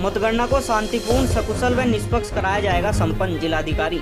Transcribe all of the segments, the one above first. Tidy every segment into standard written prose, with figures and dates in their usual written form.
मतगणना को शांतिपूर्ण, सकुशल व निष्पक्ष कराया जाएगा संपन्न। जिलाधिकारी।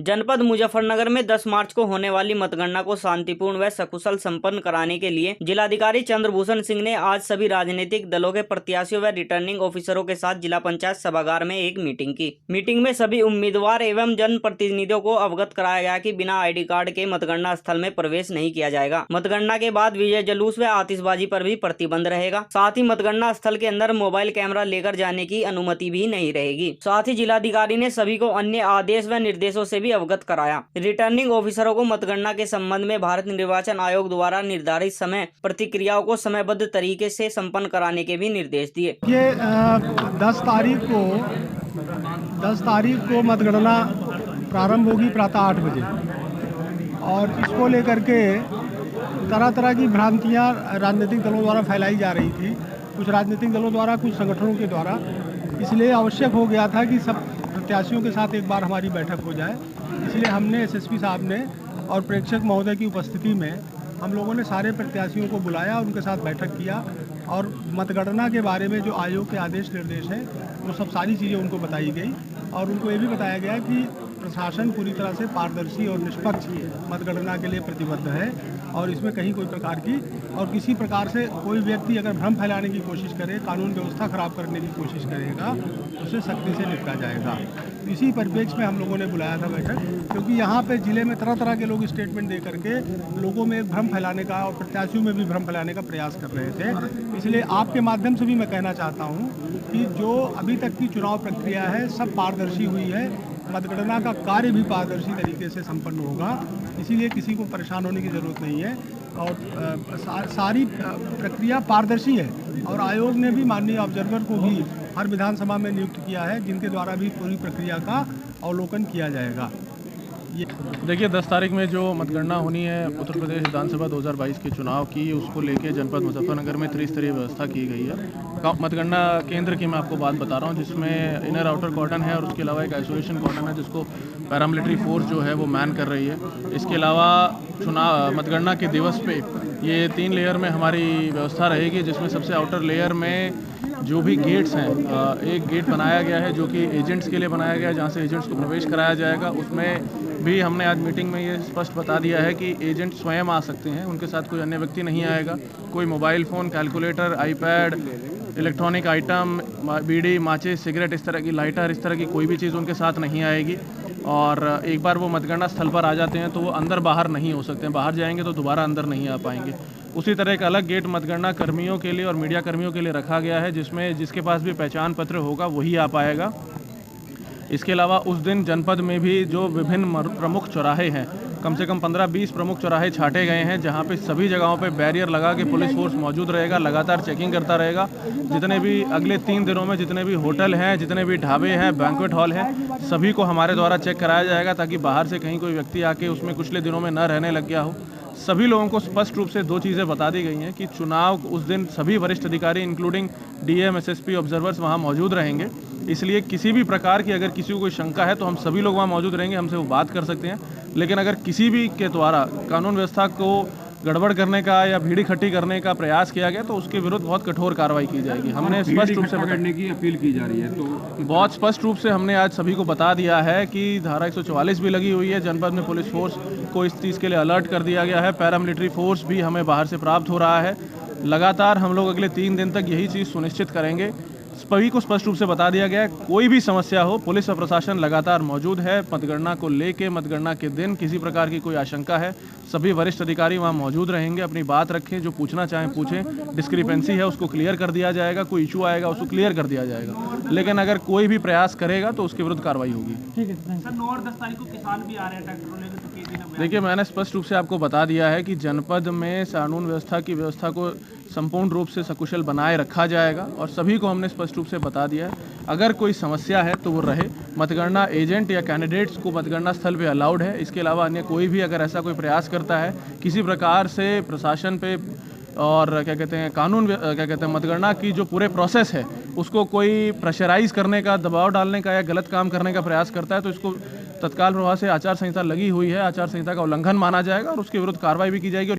जनपद मुजफ्फरनगर में 10 मार्च को होने वाली मतगणना को शांतिपूर्ण व सकुशल संपन्न कराने के लिए जिलाधिकारी चंद्रभूषण सिंह ने आज सभी राजनीतिक दलों के प्रत्याशियों व रिटर्निंग ऑफिसरों के साथ जिला पंचायत सभागार में एक मीटिंग की। मीटिंग में सभी उम्मीदवार एवं जनप्रतिनिधियों को अवगत कराया गया कि बिना ID कार्ड के मतगणना स्थल में प्रवेश नहीं किया जाएगा। मतगणना के बाद विजय जुलूस व आतिशबाजी पर भी प्रतिबंध रहेगा। साथ ही मतगणना स्थल के अंदर मोबाइल कैमरा लेकर जाने की अनुमति भी नहीं रहेगी। साथ ही जिलाधिकारी ने सभी को अन्य आदेश व निर्देशों से भी अवगत कराया। रिटर्निंग ऑफिसरों को मतगणना के संबंध में भारत निर्वाचन आयोग द्वारा निर्धारित समय प्रतिक्रियाओं को समयबद्ध तरीके से संपन्न कराने के भी निर्देश दिए। ये 10 तारीख को मतगणना प्रारंभ होगी प्रातः 8 बजे और इसको लेकर के तरह तरह की भ्रांतियां राजनीतिक दलों द्वारा फैलाई जा रही थी, कुछ राजनीतिक दलों द्वारा, कुछ संगठनों के द्वारा। इसलिए आवश्यक हो गया था कि सब प्रत्याशियों के साथ एक बार हमारी बैठक हो जाए। इसलिए हमने SSP साहब ने और प्रेक्षक महोदय की उपस्थिति में हम लोगों ने सारे प्रत्याशियों को बुलाया, उनके साथ बैठक किया और मतगणना के बारे में जो आयोग के आदेश निर्देश हैं वो सब सारी चीज़ें उनको बताई गई और उनको ये भी बताया गया कि प्रशासन पूरी तरह से पारदर्शी और निष्पक्ष मतगणना के लिए प्रतिबद्ध है और इसमें कहीं कोई प्रकार की और किसी प्रकार से कोई व्यक्ति अगर भ्रम फैलाने की कोशिश करे, कानून व्यवस्था खराब करने की कोशिश करेगा तो उसे सख्ती से निपटा जाएगा। इसी परिप्रेक्ष्य में हम लोगों ने बुलाया था बैठक, क्योंकि यहाँ पे जिले में तरह तरह के लोग स्टेटमेंट दे करके लोगों में भ्रम फैलाने का और प्रत्याशियों में भी भ्रम फैलाने का प्रयास कर रहे थे। इसलिए आपके माध्यम से भी मैं कहना चाहता हूँ कि जो अभी तक की चुनाव प्रक्रिया है सब पारदर्शी हुई है, मतगणना का कार्य भी पारदर्शी तरीके से संपन्न होगा। इसीलिए किसी को परेशान होने की ज़रूरत नहीं है और सारी प्रक्रिया पारदर्शी है और आयोग ने भी माननीय ऑब्जर्वर को भी हर विधानसभा में नियुक्त किया है, जिनके द्वारा भी पूरी प्रक्रिया का अवलोकन किया जाएगा। देखिए 10 तारीख में जो मतगणना होनी है उत्तर प्रदेश विधानसभा 2022 के चुनाव की, उसको लेके जनपद मुजफ्फरनगर में त्रिस्तरीय व्यवस्था की गई है। मतगणना केंद्र की मैं आपको बात बता रहा हूँ, जिसमें इनर आउटर कॉर्डन है और उसके अलावा एक आइसोलेशन कॉर्डन है जिसको पैरामिलिट्री फोर्स जो है वो मैन कर रही है। इसके अलावा मतगणना के दिवस पे ये 3 लेयर में हमारी व्यवस्था रहेगी, जिसमें सबसे आउटर लेयर में जो भी गेट्स हैं, एक गेट बनाया गया है जो कि एजेंट्स के लिए बनाया गया है, जहाँ से एजेंट्स को प्रवेश कराया जाएगा। उसमें भी हमने आज मीटिंग में ये स्पष्ट बता दिया है कि एजेंट स्वयं आ सकते हैं, उनके साथ कोई अन्य व्यक्ति नहीं आएगा। कोई mobile phone, calculator, iPad, electronic item, बीड़ी, माचिस, सिगरेट, इस तरह की लाइटर, इस तरह की कोई भी चीज़ उनके साथ नहीं आएगी। और एक बार वो मतगणना स्थल पर आ जाते हैं तो वो अंदर बाहर नहीं हो सकते हैं, बाहर जाएंगे तो दोबारा अंदर नहीं आ पाएंगे। उसी तरह एक अलग गेट मतगणना कर्मियों के लिए और मीडिया कर्मियों के लिए रखा गया है, जिसमें जिसके पास भी पहचान पत्र होगा वही आ पाएगा। इसके अलावा उस दिन जनपद में भी जो विभिन्न प्रमुख चौराहे हैं, कम से कम 15-20 प्रमुख चौराहे छाटे गए हैं, जहां पे सभी जगहों पे बैरियर लगा के पुलिस फोर्स मौजूद रहेगा, लगातार चेकिंग करता रहेगा। जितने भी अगले 3 दिनों में जितने भी होटल हैं, जितने भी ढाबे हैं, बैंक्वेट हॉल हैं, सभी को हमारे द्वारा चेक कराया जाएगा, ताकि बाहर से कहीं कोई व्यक्ति आके उसमें पिछले दिनों में न रहने लग गया हो। सभी लोगों को स्पष्ट रूप से 2 चीज़ें बता दी गई हैं कि चुनाव उस दिन सभी वरिष्ठ अधिकारी इंक्लूडिंग DM, SSP, ऑब्जर्वर्स वहाँ मौजूद रहेंगे। इसलिए किसी भी प्रकार की अगर किसी को कोई शंका है तो हम सभी लोग वहाँ मौजूद रहेंगे, हमसे वो बात कर सकते हैं। लेकिन अगर किसी भी के द्वारा कानून व्यवस्था को गड़बड़ करने का या भीड़ इकट्ठी करने का प्रयास किया गया तो उसके विरुद्ध बहुत कठोर कार्रवाई की जाएगी। हमने स्पष्ट रूप से करने की अपील की जा रही है, तो बहुत स्पष्ट रूप से हमने आज सभी को बता दिया है कि धारा 144 भी लगी हुई है। जनपद में पुलिस फोर्स को इस चीज़ के लिए अलर्ट कर दिया गया है। पैरामिलिट्री फोर्स भी हमें बाहर से प्राप्त हो रहा है। लगातार हम लोग अगले 3 दिन तक यही चीज़ सुनिश्चित करेंगे। सभी को स्पष्ट रूप से बता दिया गया है, कोई भी समस्या हो पुलिस और प्रशासन लगातार मौजूद है। मतगणना को लेके मतगणना के दिन किसी प्रकार की कोई आशंका है, सभी वरिष्ठ अधिकारी वहां मौजूद रहेंगे, अपनी बात रखें, जो पूछना चाहें पूछें। डिस्क्रिपेंसी है उसको क्लियर कर दिया जाएगा, कोई इशू आएगा उसको क्लियर कर दिया जाएगा। लेकिन अगर कोई भी प्रयास करेगा तो उसके विरुद्ध कार्रवाई होगी। ठीक है सर। 9 और 10 तारीख को किसान भी आ रहे हैं ट्रैक्टरों लेकर, तो देखिए मैंने स्पष्ट रूप से आपको बता दिया है कि जनपद में कानून व्यवस्था की व्यवस्था को संपूर्ण रूप से सकुशल बनाए रखा जाएगा और सभी को हमने स्पष्ट रूप से बता दिया है। अगर कोई समस्या है तो वो रहे, मतगणना एजेंट या कैंडिडेट्स को मतगणना स्थल पे अलाउड है। इसके अलावा अन्य कोई भी अगर ऐसा कोई प्रयास करता है किसी प्रकार से प्रशासन पे और क्या कहते हैं मतगणना की जो पूरे प्रोसेस है उसको कोई प्रेशराइज करने का, दबाव डालने का या गलत काम करने का प्रयास करता है तो इसको तत्काल प्रभाव से आचार संहिता लगी हुई है, आचार संहिता का उल्लंघन माना जाएगा और उसके विरुद्ध कार्रवाई भी की जाएगी।